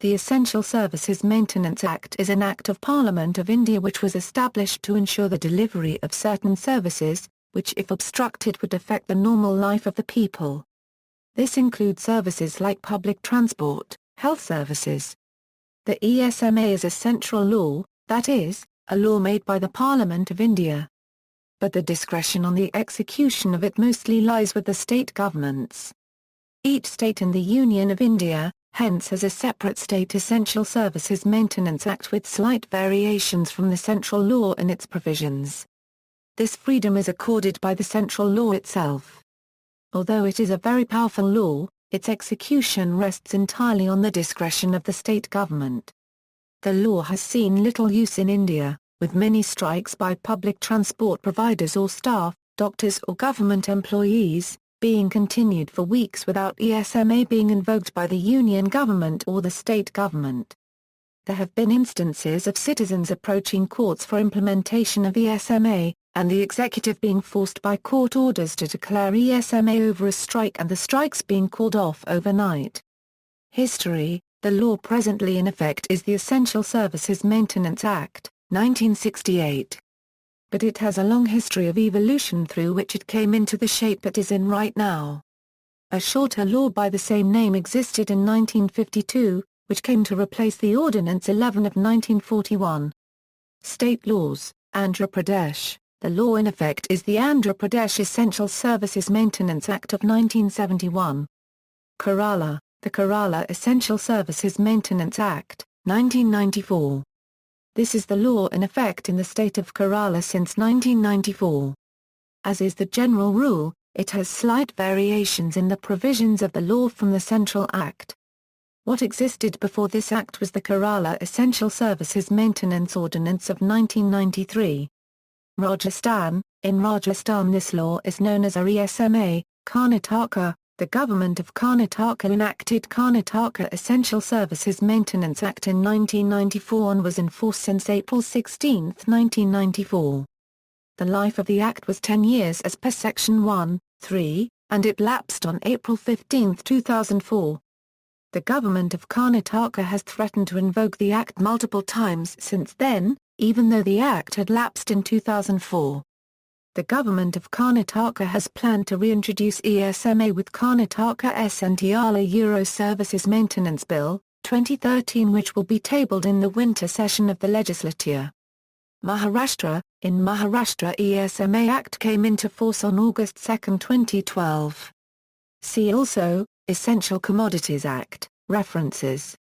The Essential Services Maintenance Act is an Act of Parliament of India which was established to ensure the delivery of certain services, which if obstructed would affect the normal life of the people. This includes services like public transport, health services. The ESMA is a central law, that is, a law made by the Parliament of India. But the discretion on the execution of it mostly lies with the state governments. Each state in the Union of India, hence has a separate State Essential Services Maintenance Act with slight variations from the central law in its provisions. This freedom is accorded by the central law itself. Although it is a very powerful law, its execution rests entirely on the discretion of the state government. The law has seen little use in India, with many strikes by public transport providers or staff, doctors or government employees, being continued for weeks without ESMA being invoked by the union government or the state government. There have been instances of citizens approaching courts for implementation of ESMA, and the executive being forced by court orders to declare ESMA over a strike and the strikes being called off overnight. History: the law presently in effect is the Essential Services Maintenance Act, 1968. But it has a long history of evolution through which it came into the shape it is in right now. A shorter law by the same name existed in 1952, which came to replace the Ordinance 11 of 1941. State laws: Andhra Pradesh. The law in effect is the Andhra Pradesh Essential Services Maintenance Act of 1971. Kerala. The Kerala Essential Services Maintenance Act, 1994. This is the law in effect in the state of Kerala since 1994. As is the general rule, it has slight variations in the provisions of the law from the Central Act. What existed before this act was the Kerala Essential Services Maintenance Ordinance of 1993. Rajasthan. In Rajasthan this law is known as ESMA. Karnataka. The government of Karnataka enacted Karnataka Essential Services Maintenance Act in 1994 and was in force since April 16, 1994. The life of the act was 10 years as per Section 1, 3, and it lapsed on April 15, 2004. The government of Karnataka has threatened to invoke the act multiple times since then, even though the act had lapsed in 2004. The government of Karnataka has planned to reintroduce ESMA with Karnataka SNTRA Euro Services Maintenance Bill, 2013 which will be tabled in the winter session of the legislature. Maharashtra. In Maharashtra ESMA Act came into force on August 2, 2012. See also, Essential Commodities Act, references.